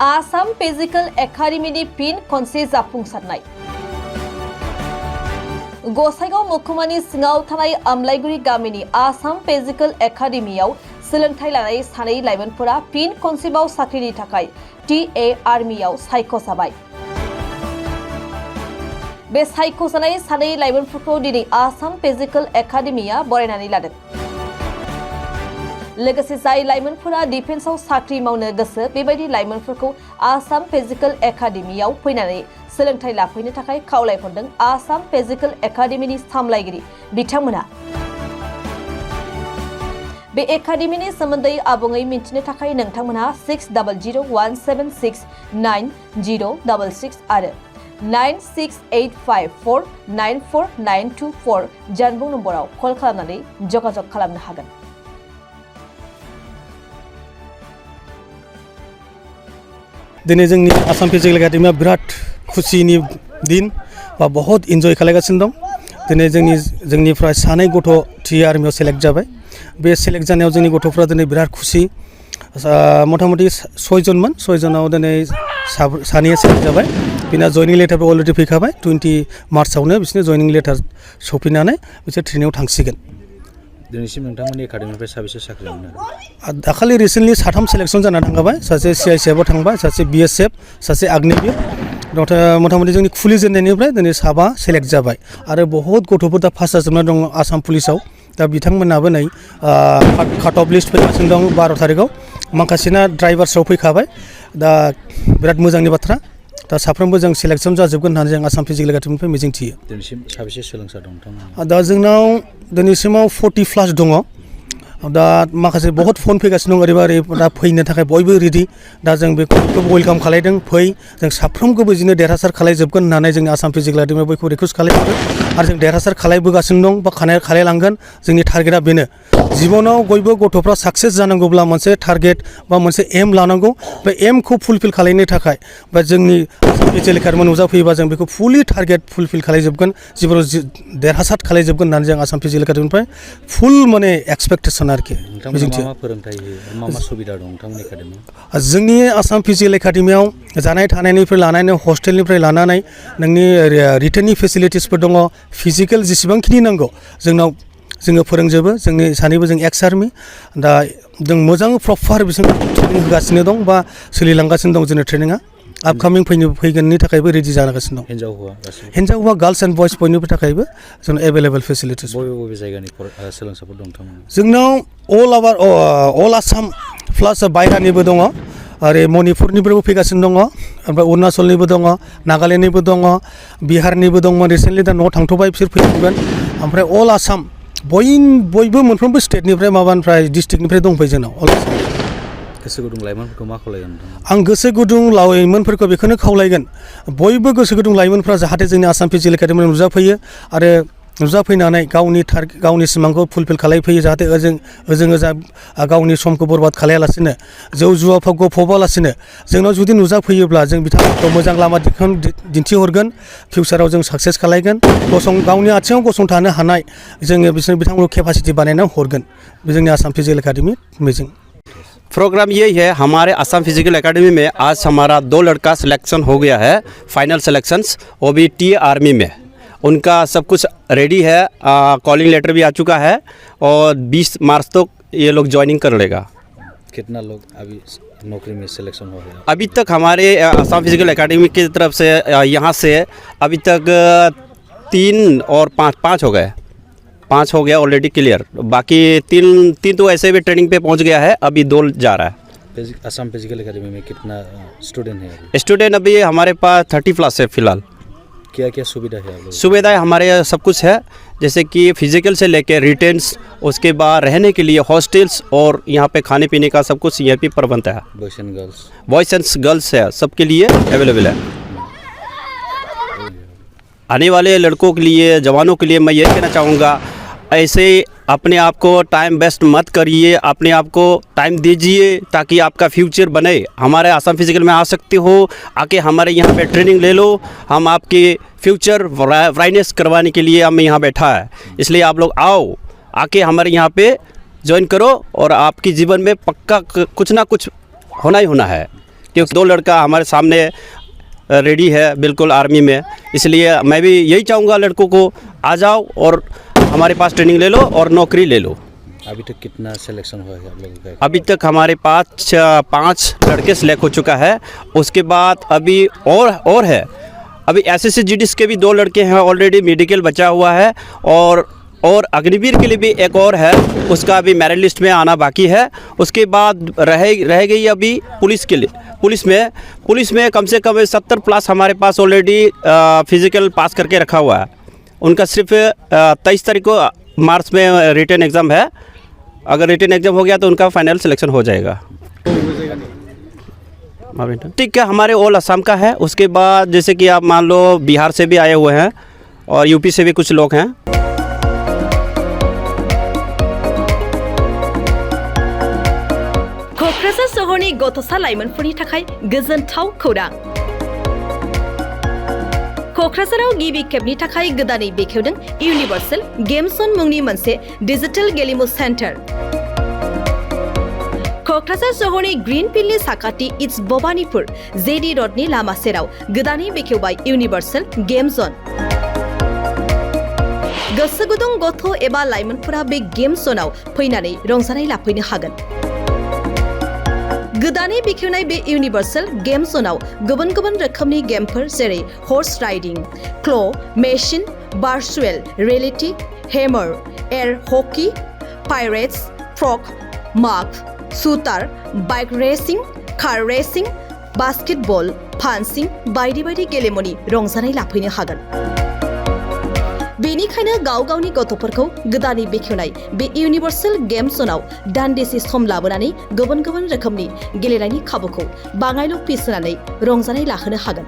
Assam physical एकाडेमीनि fin खनसे जाफुंसारनाय। गसाइगाव महकुमानि सिङाव थानाय आमलाइगुरि गामिनि आसाम फिजिकल एकाडेमीआव सोलोंथाइ लानाय सानै लाइमोनफोरा फिन खनसेबाव साख्रिनि थाखाय टीए आर्मियाव सायख'जाबाय। बे सायख'जानाय सानै लाइमोनफोरखौ दिनै आसाम फिजिकल एकाडेमीआ बरायनानै लादों। लोगोसे जाय लाइमोनफोरा डिफेन्सआव साख्रि मावनो गोसो बेबायदि लाइमोनफोरखौ आसाम फिजिकल एकाडेमीआव फैनानै सोलोंथाइ लाफैनो थाखाय खावलायहरदों आसाम फिजिकल एकाडेमीनि सामलायगिरि बिथांमोना। बे एकाडेमीनि सोमोन्दै आबुङै मिन्थिनो थाखाय नोंथांमोनहा 6001769066 आरो 9685494924 जानबुं नम्बराव कल खालामनानै जगाजग खालामनो हागोन। दिनै जोंनि आसाम फिजिकल एकाडेमिया बिराद खुसिनि दिन बा बहुत इन्जय खालामगासिनो दं। दिनै जोंनिफ्राय सानै गथ' टी आर्मियाव सेलेक्ट जाबाय। बे सेलेक्ट जानायाव जोंनि गथ'फ्रा दिनै बिराद खुसि। मथा-मथि 6 जनमोन, 6 जनाव दिनै सानैया सेलेक्ट जाबाय। बिना जयनिं लेटारबो अलरेडि फैखाबाय। 20 मार्चआवनो बिसोरनो जयनिं लेटार सफैनानै बिसोर ट्रेनिंआव थांसिगोन। दिनैसिम नोंथांमोननि एकाडेमिनिफ्राय साबेसे साख्रि मोनो? दाखालि रिसेन्टलि 3 सेलेक्सन जाना थांबाय। सासे CICFआव थांबाय, सासे BSF, सासे आग्नेयगिरि। मथा-मथि जोंनि खुलिजेननायनिफ्राय दिनै 7 सेलेक्ट जाबाय आरो बहुत गथ'फोर दा पास जाजोबना दं आसाम पुलिसाव। दा बिथांमोनाबो नै काट अफ लिस्ट फैगासिनो दं 12 तारिखआव। माखासेना ड्राइभार्सआव फैखाबाय। दा बिराद मोजांनि बाथ्रा। दा साफ्रोमबो जों सेलेक्सन जाजोबगोन होननानै जों आसाम फिजिकल एकाडेमिनिफ्राय मिजिंथियो। दिनैसिम साबेसे सोलोंसा दं नोंथांमोना? दा जोंनाव दिनैसिमाव 40+ दङ। दा माखासे बहुत फन फैगासिनो दं ओरैबा दा फैनो थाखाय बयबो रेडि। दा जों बेखौ वेलकाम खालायदों, फै जों साफ्रोमखौबो बिदिनो देरहासार खालायजोबगोन होननानै जोंनि आसाम फिजिकल एकाडेमियाव बयखौ रिकुवेस्ट खालामदों आरो जों देरहासार खालायबोगासिनो दं बा खालायलांगोन। जोंनि टारगेटआ बेनो, जिबनाव बयबो गथ'फ्रा साक्सेस जानांगौब्ला मोनसे टारगेट बा मोनसे एम लानांगौ। बे एमखौ फुलफिल खालायनो थाखाय बा जोंनि आसाम फिजिकल एकाडेमि नुजाफैयोबा जों बेखौ फुलि टारगेट फुलफिल खालायजोबगोन, जिबनाव देरहासार खालायजोबगोन होननानै जों आसाम फिजिकल एकाडेमिनिफ्राय फुल माने एक्सपेक्टेसन आरोखि। नोंथांमोना मा फोरोंथाय होयो, मा सुबिदा दं नोंथांमोननि एकाडेमियाव? जोंनि आसाम फिजिकल एकाडेमियाव जानाय थानायनिफ्राय लानानै हस्टेलनिफ्राय लानानै नोंनि रिटेननि फेसिलिटिसफोर दङ। फिजिकेल जेसेबांखिनि नांगौ जोङो फोरोंजोबो। जोंनि सानैबो जों एक्स आर्मि। दा जों मोजां प्रपार बिसोरनो ट्रेनिं होगासिनो दं बा सोलिलांगासिनो दं जोंनि ट्रेनिङा। आपकामिं फैगोननि थाखायबो रेडि जागासिनो दं। हिन्जाव हौवा गार्ल्स एन्ड बयस बयनिबो थाखायबो जों एभेलेबल फेसिलिटिस। बबे जायगानि सोलोंसाफोर दं नोंथांमोना? जोंनाव अल आसाम प्लास बायह्रानिबो दङ। ओरै मणिपुरनिफ्रायबो फैगासिनो दङ, ओमफ्राय अरुणाचलनिबो दङ, नागालेण्डनिबो दङ, बिहारनिबो दंमोन। रिसेन्टलि दा न'आव थांथ'बाय, बिसोर फैगोन। ओमफ्राय अल आसाम बयबो मोनफ्रोमबो स्टेटनिफ्राय माबानिफ्राय डिस्ट्रिक्टनिफ्राय दंफैयो जोंनाव। गोसो गुदुं लाइमोनफोरखौ मा खावलायगोन? आं गोसो गुदुं लाइमोनफोरखौ बेखौनो खावलायगोन, बयबो गोसो गुदुं लाइमोनफ्रा जाहाथे जोंनि आसाम फिजिकल एकाडेमियाव नुजाफैयो आरो नुजाफैनानै गावनि सिमांखौ फुलफिल खालायफैयो। जाहाथे ओजों गावनि समखौ बरबाद खालायालासिनो, जौ जुवाफ्राव गफबालासिनो जोंनाव जुदि नुजाफैयोब्ला जों बिथांमोनखौ मोजां लामा दिन्थिहरगोन। फिउचाराव जों साक्सेस खालायगोन, गावनि आथिङाव गसंथानो हानाय जोङो बिथांमोनखौ केपासिटि बानायना हरगोन। बे जोंनि आसाम फिजिकल एकाडेमि मिजिं। प्रोग्राम यही है हमारे असम फिजिकल एकेडमी में। आज हमारा 2 लड़का सिलेक्शन हो गया है, फाइनल सिलेक्शंस, वो भी टी आर्मी में। उनका सब कुछ रेडी है, कॉलिंग लेटर भी आ चुका है और 20 मार्च तक ये लोग ज्वाइनिंग कर लेगा। कितना लोग अभी नौकरी में सिलेक्शन हो गया? अभी तक हमारे असम फिजिकल एकेडमी की तरफ से यहाँ से अभी तक 3 और 5 हो गए। 5 हो गया ऑलरेडी क्लियर। बाकी 3 तो ऐसे भी ट्रेनिंग पे पहुंच गया है, अभी 2 जा रहा है। असम फिजिकल एकेडमी में कितना स्टूडेंट है? स्टूडेंट अभी हमारे पास 30+ है फिलहाल। क्या क्या सुविधा है? सुविधाएं हमारे सब कुछ है, जैसे कि फिजिकल से लेकर रिटेन्स, उसके बाद रहने के लिए हॉस्टल्स और यहाँ पे खाने पीने का सब कुछ यहाँ पे प्रबंध है। बॉयज़ एंड गर्ल्स है, सबके लिए अवेलेबल है। आने वाले लड़कों के लिए, जवानों के लिए मैं यही कहना चाहूँगा, ऐसे अपने आप को टाइम वेस्ट मत करिए, अपने आप को टाइम दीजिए ताकि आपका फ्यूचर बने। हमारे आसाम फिजिकल में आ सकते हो, आके हमारे यहाँ पे ट्रेनिंग ले लो। हम आपके फ्यूचर ब्राइटनेस करवाने के लिए हम यहाँ बैठा है, इसलिए आप लोग आओ, आके हमारे यहाँ पे ज्वाइन करो और आपकी जीवन में पक्का कुछ ना कुछ होना ही होना है। क्योंकि 2 लड़का हमारे सामने रेडी है बिल्कुल आर्मी में, इसलिए मैं भी यही चाहूँगा लड़कों को आ जाओ और हमारे पास ट्रेनिंग ले लो और नौकरी ले लो। अभी तक कितना सिलेक्शन हुआ है आप लोगों का? अभी तक हमारे पास 5 लड़के सेलेक्ट हो चुका है। उसके बाद अभी और है, अभी SSC GDs के भी 2 लड़के हैं ऑलरेडी, मेडिकल बचा हुआ है और अग्निवीर के लिए भी एक और है, उसका अभी मेरिट लिस्ट में आना बाकी है। उसके बाद रह गई अभी पुलिस के लिए। पुलिस में कम से कम 70 प्लस हमारे पास ऑलरेडी फिजिकल पास करके रखा हुआ है। उनका सिर्फ 23 तारीख को मार्च में रिटन एग्ज़ाम है। अगर रिटन एग्ज़ाम हो गया तो उनका फाइनल सिलेक्शन हो जाएगा। ठीक है, हमारे ऑल असम का है। उसके बाद जैसे कि आप मान लो बिहार से भी आए हुए हैं और यूपी से भी कुछ लोग हैं। क'क्राझार सहरनि गथ'सा लाइमोनफोरनि थाखाय गोजोनथाव खौरां। क'क्राझाराव गिबि खेबनि थाखाय गोदानै बेखेवदों इउनिभार्सेल गेम जोन मुंनि मोनसे डिजिटेल गेलेमु सेन्टार। क'क्राझार सहरनि ग्रीन फिल्डनि साखाथि इट्स भबानिपुर जेडी रडनि लामा सेराव गोदानै बेखेवबाय इउनिभार्सेल गेम जोन। गोसो गुदुं गथ' एबा लाइमोनफोरा बे गेम जोनाव फैनानै रंजानाय लाफैनो हागोन। गोदानै बेखेवनाय बे इउनिभार्सेल गेम जोनाव गुबुन गुबुन रोखोमनि गेमफोर जेरै horse riding, claw', machine, virtual reality, hammer, air hockey, pirates, frog, माग, shooter, bike racing, car racing, basketball, पान्सिं बायदि बायदि गेलेमुनि रंजानाय लाफैनो हागोन। बेनिखायनो गाव गावनि गथ'फोरखौ गोदानै बेखेवनाय बे इउनिभार्सेल गेम जोनाव दान्दिसे सम लाबोनानै गुबुन गुबुन रोखोमनि गेलेनायनि खाबुखौ बाङायल' फिस होनानै रंजानाय लाहोनो हागोन।